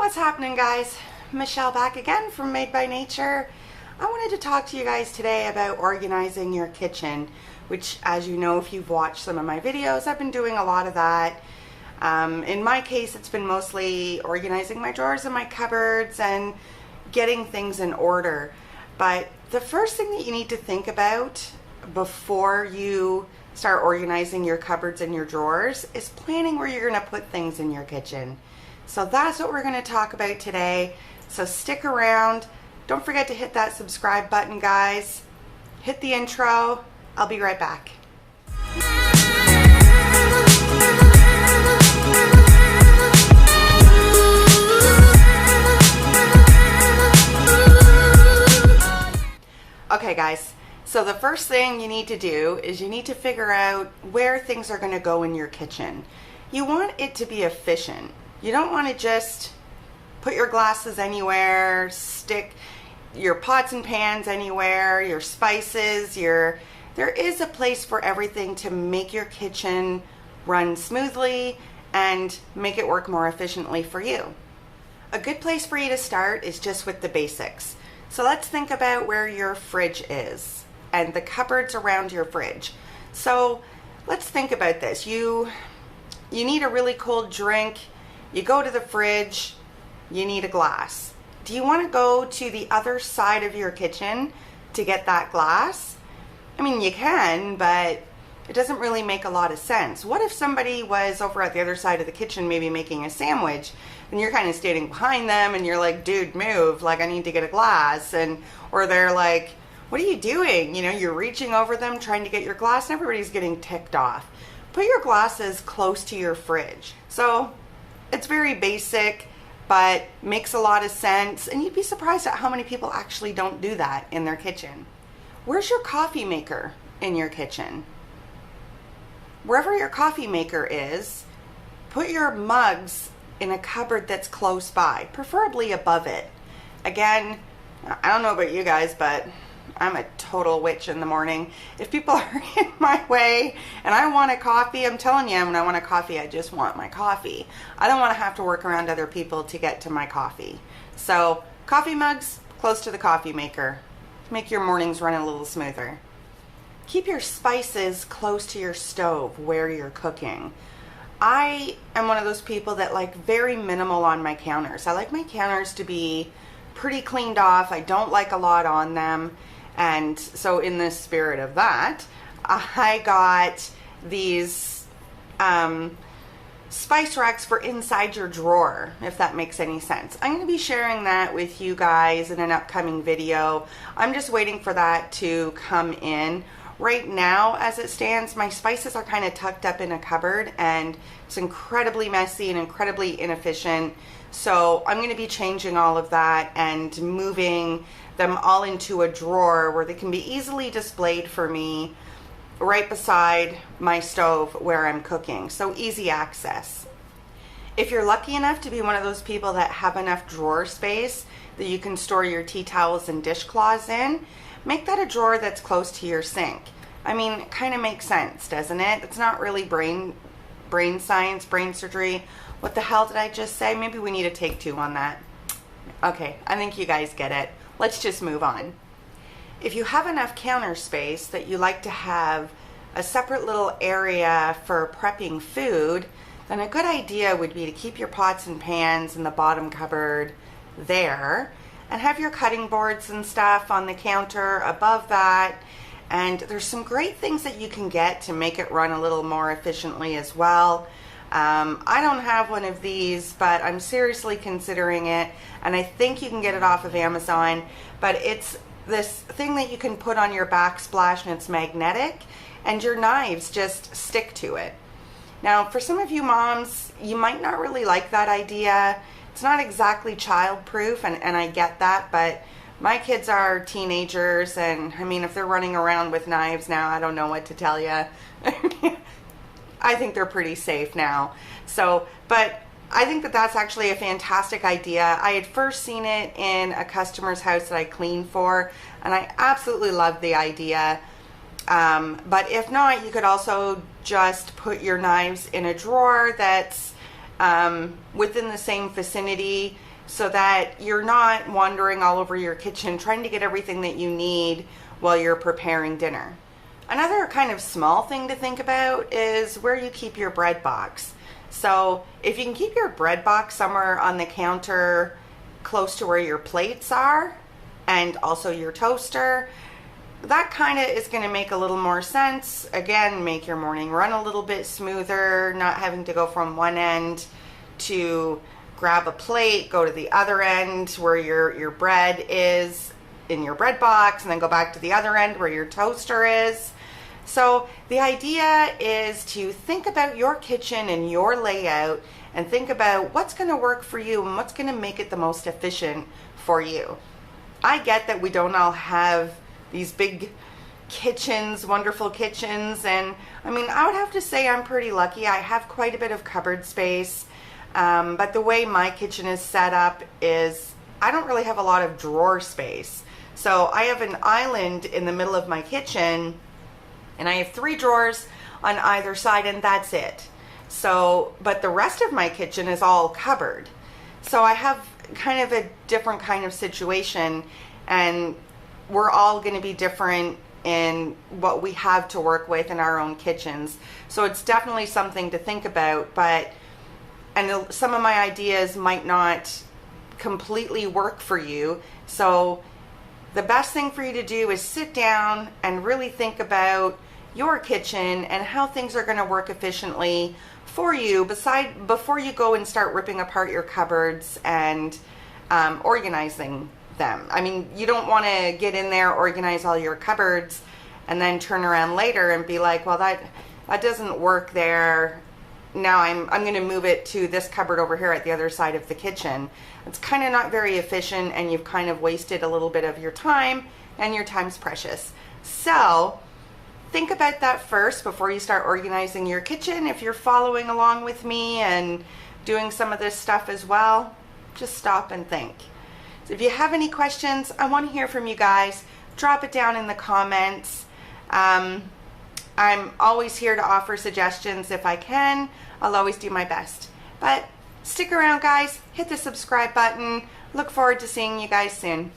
What's happening, guys? Michelle back again from Made by Nature. I wanted to talk to you guys today about organizing your kitchen, which, as you know, if you've watched some of my videos, I've been doing a lot of that. In my case, it's been mostly organizing my drawers and my cupboards and getting things in order. But the first thing that you need to think about before you start organizing your cupboards and your drawers is planning where you're going to put things in your kitchen. So that's what we're going to talk about today. So stick around. Don't forget to hit that subscribe button, guys. Hit the intro. I'll be right back. Okay, guys. So the first thing you need to do is you need to figure out where things are going to go in your kitchen. You want it to be efficient. You don't want to just put your glasses anywhere, stick your pots and pans anywhere, your spices, there is a place for everything to make your kitchen run smoothly and make it work more efficiently for you. A good place for you to start is just with the basics. So let's think about where your fridge is and the cupboards around your fridge. So let's think about this. You need a really cold drink. You go to the fridge, you need a glass. Do you want to go to the other side of your kitchen to get that glass? I mean, you can, but it doesn't really make a lot of sense. What if somebody was over at the other side of the kitchen, maybe making a sandwich, and you're kind of standing behind them and you're like, dude, move, like I need to get a glass. Or they're like, what are you doing? You know, you're reaching over them trying to get your glass and everybody's getting ticked off. Put your glasses close to your fridge. So it's very basic, but makes a lot of sense. And you'd be surprised at how many people actually don't do that in their kitchen. Where's your coffee maker in your kitchen? Wherever your coffee maker is, put your mugs in a cupboard that's close by, preferably above it. Again, I don't know about you guys, but I'm a total witch in the morning. If people are in my way and I want a coffee, I'm telling you, when I want a coffee, I just want my coffee. I don't want to have to work around other people to get to my coffee. So coffee mugs close to the coffee maker. Make your mornings run a little smoother. Keep your spices close to your stove where you're cooking. I am one of those people that like very minimal on my counters. I like my counters to be pretty cleaned off. I don't like a lot on them. And so in the spirit of that, I got these spice racks for inside your drawer, if that makes any sense. I'm going to be sharing that with you guys in an upcoming video. I'm just waiting for that to come in. Right now, as it stands, my spices are kind of tucked up in a cupboard and it's incredibly messy and incredibly inefficient. So I'm going to be changing all of that and moving them all into a drawer where they can be easily displayed for me right beside my stove where I'm cooking. So easy access. If you're lucky enough to be one of those people that have enough drawer space that you can store your tea towels and dishcloths in, make that a drawer that's close to your sink. I mean, it kind of makes sense, doesn't it? It's not really brain science, brain surgery. What the hell did I just say? Maybe we need a take two on that. Okay, I think you guys get it. Let's just move on. If you have enough counter space that you like to have a separate little area for prepping food, then a good idea would be to keep your pots and pans in the bottom cupboard there and have your cutting boards and stuff on the counter above that. And there's some great things that you can get to make it run a little more efficiently as well. I don't have one of these, but I'm seriously considering it, and I think you can get it off of Amazon. But it's this thing that you can put on your backsplash, and it's magnetic, and your knives just stick to it. Now, for some of you moms, you might not really like that idea. It's not exactly child-proof, and I get that, but my kids are teenagers, and I mean, if they're running around with knives now, I don't know what to tell you. I think they're pretty safe now. So, but I think that that's actually a fantastic idea. I had first seen it in a customer's house that I cleaned for, and I absolutely loved the idea. But if not, you could also just put your knives in a drawer that's within the same vicinity so that you're not wandering all over your kitchen trying to get everything that you need while you're preparing dinner. Another kind of small thing to think about is where you keep your bread box. So if you can keep your bread box somewhere on the counter close to where your plates are and also your toaster, that kind of is going to make a little more sense. Again, make your morning run a little bit smoother, not having to go from one end to grab a plate, go to the other end where your bread is in your bread box, and then go back to the other end where your toaster is. So the idea is to think about your kitchen and your layout and think about what's going to work for you and what's going to make it the most efficient for you. I get that we don't all have these big kitchens, wonderful kitchens, and I mean, I would have to say I'm pretty lucky. I have quite a bit of cupboard space, but the way my kitchen is set up is I don't really have a lot of drawer space. So I have an island in the middle of my kitchen, and I have 3 drawers on either side, and that's it. So, but the rest of my kitchen is all cupboard. So I have kind of a different kind of situation, and we're all going to be different in what we have to work with in our own kitchens. So it's definitely something to think about, and some of my ideas might not completely work for you. So the best thing for you to do is sit down and really think about your kitchen and how things are going to work efficiently for you before you go and start ripping apart your cupboards and organizing them. I mean, you don't want to get in there, organize all your cupboards, and then turn around later and be like, well, that doesn't work there. Now I'm going to move it to this cupboard over here at the other side of the kitchen. It's kind of not very efficient, and you've kind of wasted a little bit of your time, and your time's precious. So think about that first before you start organizing your kitchen. If you're following along with me and doing some of this stuff as well, just stop and think. So if you have any questions, I want to hear from you guys. Drop it down in the comments. I'm always here to offer suggestions if I can. I'll always do my best. But stick around, guys. Hit the subscribe button. Look forward to seeing you guys soon.